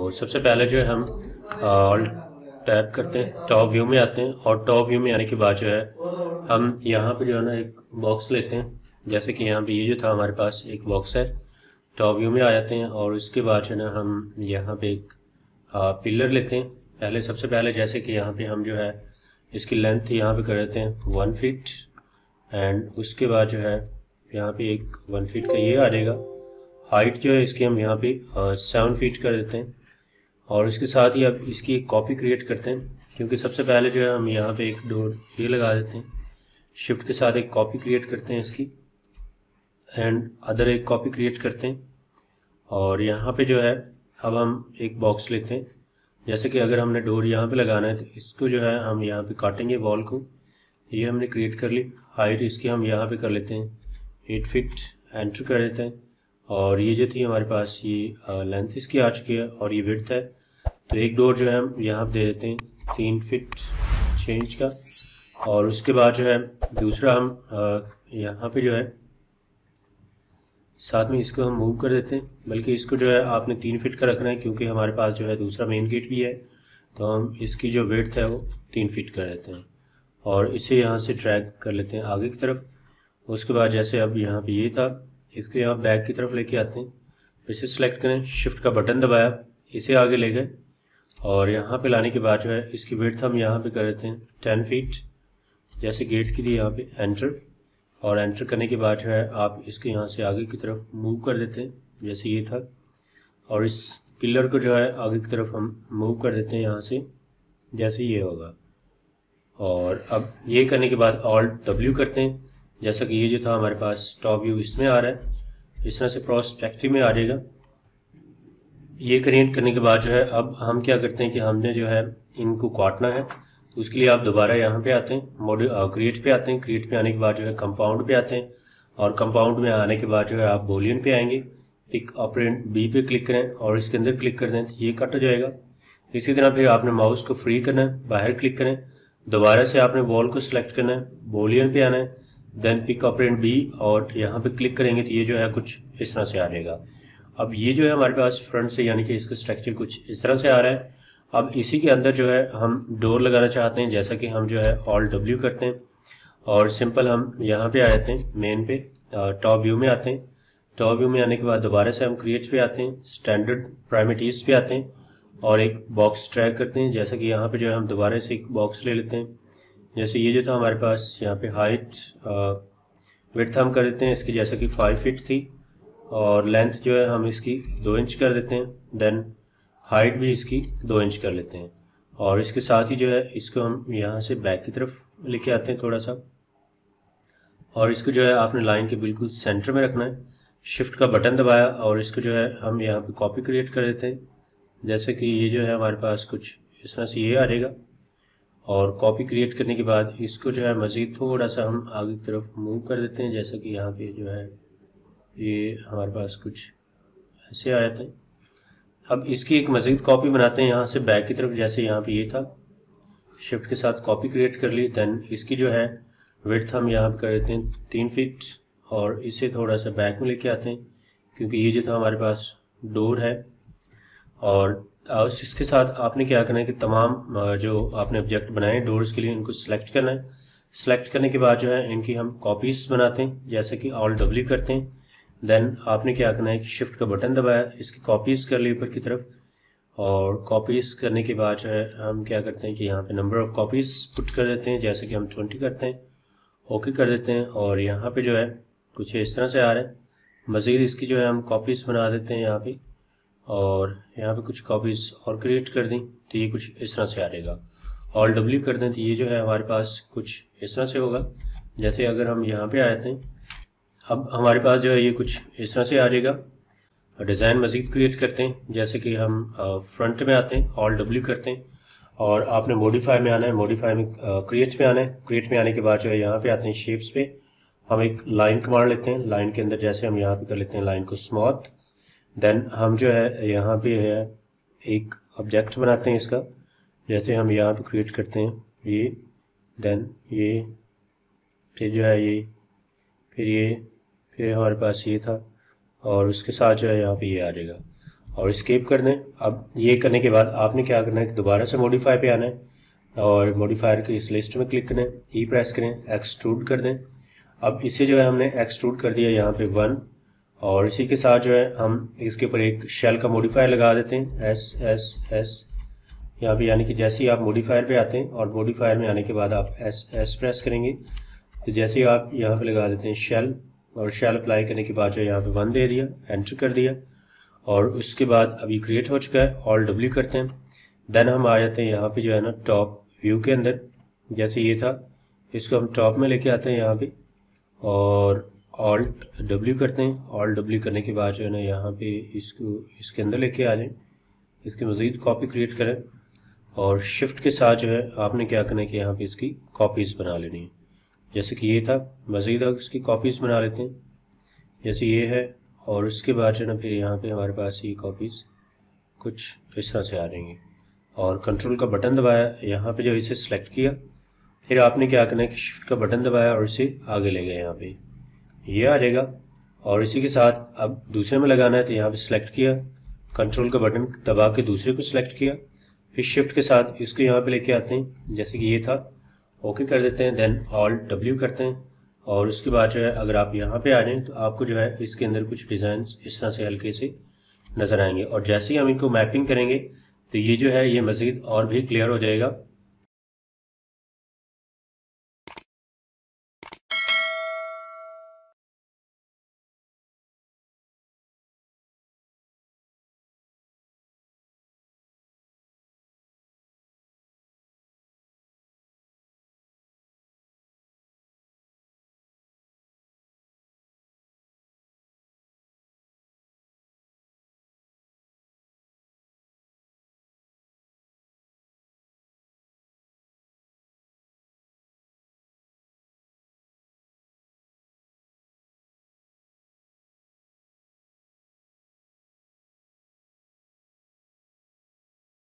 तो सबसे पहले जो है हम ऑल्ट टैप करते हैं, टॉप व्यू में आते हैं और टॉप व्यू में आने के बाद जो है हम यहाँ पे जो है ना एक बॉक्स लेते हैं। जैसे कि यहाँ पे ये जो था हमारे पास एक बॉक्स है, टॉप व्यू में आ जाते हैं और उसके बाद जो है ना हम यहाँ पे एक पिलर लेते हैं। पहले सबसे पहले जैसे कि यहाँ पे हम जो है इसकी लेंथ यहाँ पे कर देते हैं 1 फीट एंड उसके बाद जो है यहाँ पे एक 1 फीट का ये आ जाएगा। हाइट जो है इसकी हम यहाँ पे 7 फीट कर देते हैं और इसके साथ ही अब इसकी एक कॉपी क्रिएट करते हैं, क्योंकि सबसे पहले जो है हम यहाँ पे एक डोर ये लगा देते हैं। शिफ्ट के साथ एक कॉपी क्रिएट करते हैं इसकी एंड अदर एक कॉपी क्रिएट करते हैं और यहाँ पे जो है अब हम एक बॉक्स लेते हैं। जैसे कि अगर हमने डोर यहाँ पे लगाना है तो इसको जो है हम यहाँ पे काटेंगे वॉल को। ये हमने क्रिएट कर ली। हाइट इसकी हम यहाँ पे कर लेते हैं 8 फीट, एंटर कर देते हैं और ये जो थी हमारे पास ये लेंथ इसकी आ चुकी है और ये विड्थ है। तो एक डोर जो है हम यहाँ पे दे देते हैं 3 फीट चेंज का और उसके बाद जो है दूसरा हम यहाँ पे जो है साथ में इसको हम मूव कर देते हैं। बल्कि इसको जो है आपने 3 फीट का रखना है, क्योंकि हमारे पास जो है दूसरा मेन गेट भी है, तो हम इसकी जो विड्थ है वो 3 फीट कर देते हैं और इसे यहाँ से ड्रैग कर लेते हैं आगे की तरफ। उसके बाद जैसे अब यहाँ पे ये था, इसको यहाँ बैक की तरफ लेके आते हैं। इसे सिलेक्ट करें, शिफ्ट का बटन दबाया, इसे आगे ले गए और यहाँ पे लाने के बाद जो है इसकी विड्थ हम यहाँ पे कर देते हैं 10 फीट। जैसे गेट के लिए यहाँ पे एंटर और एंटर करने के बाद जो है आप इसके यहाँ से आगे की तरफ मूव कर देते हैं जैसे ये था और इस पिलर को जो है आगे की तरफ हम मूव कर देते हैं यहाँ से जैसे ये होगा। और अब ये करने के बाद ऑल्ट W करते हैं। जैसा कि ये जो था हमारे पास टॉप व्यू इसमें आ रहा है, इस तरह से पर्सपेक्टिव में आ जाएगा। ये क्रिएट करने के बाद जो है अब हम क्या करते हैं कि हमने जो है इनको काटना है, तो उसके लिए आप दोबारा यहाँ पे आते हैं, मॉड्यूल क्रिएट पे आते हैं। क्रिएट पे आने के बाद जो है कंपाउंड पे आते हैं और कंपाउंड में आने के बाद जो है आप बूलियन पे आएंगे। पिक ऑपरेंड B पे क्लिक करें और इसके अंदर क्लिक कर दें तो ये कट हो जाएगा। इसी तरह फिर आपने माउस को फ्री करना है, बाहर क्लिक करें, दोबारा से आपने वॉल को सिलेक्ट करना है, बूलियन पे आना है, देन पिक ऑपरेंड B और यहाँ पे क्लिक करेंगे तो ये जो है कुछ इस तरह से आ जाएगा। अब ये जो है हमारे पास फ्रंट से यानी कि इसका स्ट्रक्चर कुछ इस तरह से आ रहा है। अब इसी के अंदर जो है हम डोर लगाना चाहते हैं। जैसा कि हम जो है ऑल्ट W करते हैं और सिंपल हम यहाँ पे आ जाते हैं, मेन पे टॉप व्यू में आते हैं। टॉप व्यू में आने के बाद दोबारा से हम क्रिएट पे आते हैं, स्टैंडर्ड प्राइमेटीज पे आते हैं और एक बॉक्स ड्रैग करते हैं। जैसा कि यहाँ पे जो है हम दोबारा से एक बॉक्स ले लेते हैं। जैसे ये जो था हमारे पास यहाँ पे हाइट विड्थ हम कर देते हैं इसकी, जैसा कि 5 फीट थी और लेंथ जो है हम इसकी 2 इंच कर देते हैं। देन हाइट भी इसकी 2 इंच कर लेते हैं और इसके साथ ही जो है इसको हम यहाँ से बैक की तरफ लेके आते हैं थोड़ा सा और इसको जो है आपने लाइन के बिल्कुल सेंटर में रखना है। शिफ्ट का बटन दबाया और इसको जो है हम यहाँ पे कॉपी क्रिएट कर देते हैं। जैसे कि ये जो है हमारे पास कुछ इस तरह से ये आ जाएगा और कॉपी क्रिएट करने के बाद इसको जो है मज़ीद थोड़ा सा हम आगे की तरफ मूव कर देते हैं। जैसे कि यहाँ पे जो है ये हमारे पास कुछ ऐसे आ जाते हैं। अब इसकी एक मज़ीद कॉपी बनाते हैं यहाँ से बैक की तरफ। जैसे यहाँ पे ये था, शिफ्ट के साथ कॉपी क्रिएट कर ली। देन इसकी जो है विड्थ हम यहाँ पे कर देते हैं 3 फीट और इसे थोड़ा सा बैक में लेके आते हैं, क्योंकि ये जो था हमारे पास डोर है। और इसके साथ आपने क्या करना है कि तमाम जो आपने ऑब्जेक्ट बनाए डोर्स के लिए इनको सिलेक्ट करना है। सिलेक्ट करने के बाद जो है इनकी हम कॉपीज़ बनाते हैं, जैसे कि ऑल्ट W करते हैं। देन आपने क्या करना है कि शिफ्ट का बटन दबाया, इसकी कॉपीज़ कर ली ऊपर की तरफ और कॉपीज़ करने के बाद जो है हम क्या करते हैं कि यहाँ पे नंबर ऑफ़ कॉपीज़ पुट कर देते हैं। जैसे कि हम 20 करते हैं, ओके कर देते हैं और यहाँ पे जो है कुछ इस तरह से आ रहा है। मज़ीद इसकी जो है हम कॉपीज़ बना देते हैं यहाँ पे और यहाँ पे कुछ कॉपीज़ और क्रिएट कर दी तो ये कुछ इस तरह से आ जाएगा। ऑल्ट W कर दें तो ये जो है हमारे पास कुछ इस तरह से होगा। जैसे अगर हम यहाँ पे आते हैं, अब हमारे पास जो है ये कुछ इस तरह से आ जाएगा। डिज़ाइन मज़ीद क्रिएट करते हैं। जैसे कि हम फ्रंट में आते हैं, ऑल्ट W करते हैं और आपने मॉडिफाई में आना है, मॉडिफाई में क्रिएट में आना है। क्रिएट में आने के बाद जो है यहाँ पे आते हैं शेप्स पे, हम एक लाइन कमांड लेते हैं। लाइन के अंदर जैसे हम यहाँ पे कर लेते हैं लाइन को स्मूथ। देन हम जो है यहाँ पे है एक ऑब्जेक्ट बनाते हैं इसका। जैसे हम यहाँ पे क्रिएट करते हैं ये, देन ये, फिर जो है ये, फिर ये, फिर हमारे पास ये था और उसके साथ जो है यहाँ पे ये आ जाएगा। और एस्केप कर दें। अब ये करने के बाद आपने क्या करना है कि दोबारा से मॉडिफाई पे आना है और मॉडिफायर की इस लिस्ट में क्लिक करें, ई प्रेस करें, एक्सट्रूड कर दें। अब इसे जो है हमने एक्सट्रूड कर दिया यहाँ पे 1, और इसी के साथ जो है हम इसके ऊपर एक शेल का मॉडिफायर लगा देते हैं, एस एस एस यहाँ पे, यानी कि जैसे ही आप मॉडिफायर पे आते हैं और मॉडिफायर में आने के बाद आप एस एस प्रेस करेंगे तो जैसे ही आप यहाँ पे लगा देते हैं शेल, और शेल अप्लाई करने के बाद जो है यहाँ पे 1 दे दिया, एंटर कर दिया, और उसके बाद अभी क्रिएट हो चुका है। ऑल्ट W करते हैं, देन हम आ जाते हैं यहाँ पे जो है ना टॉप व्यू के अंदर, जैसे ये था इसको हम टॉप में लेके आते हैं यहाँ पे, और ऑल्ट W करते हैं। ऑल्ट W करने के बाद जो है ना यहाँ पे इसको इसके अंदर लेके आ जाएं, इसकी मज़ीद कॉपी क्रिएट करें, और शिफ्ट के साथ जो है आपने क्या करना है कि यहाँ पे इसकी कॉपीज़ बना लेनी है। जैसे कि ये था, मज़ीद इसकी कॉपीज़ बना लेते हैं, जैसे ये है, और उसके बाद जो है ना फिर यहाँ पे हमारे पास ये कॉपीज़ कुछ इस तरह से आ जाएंगी। और कंट्रोल का बटन दबाया, यहाँ पे जो इसे सेलेक्ट किया, फिर आपने क्या करना है कि शिफ्ट का बटन दबाया और इसे आगे ले गए, यहाँ पे ये आ जाएगा। और इसी के साथ अब दूसरे में लगाना है तो यहाँ पे सेलेक्ट किया, कंट्रोल का बटन दबा के दूसरे को सिलेक्ट किया, फिर शिफ्ट के साथ इसको यहाँ पे लेके आते हैं, जैसे कि ये था, ओके कर देते हैं, देन ऑल्ट W करते हैं। और उसके बाद जो है अगर आप यहाँ पे आ जाएँ तो आपको जो है इसके अंदर कुछ डिज़ाइंस इस तरह से हल्के से नज़र आएंगे, और जैसे ही हम इनको मैपिंग करेंगे तो ये जो है ये मज़ीद और भी क्लियर हो जाएगा।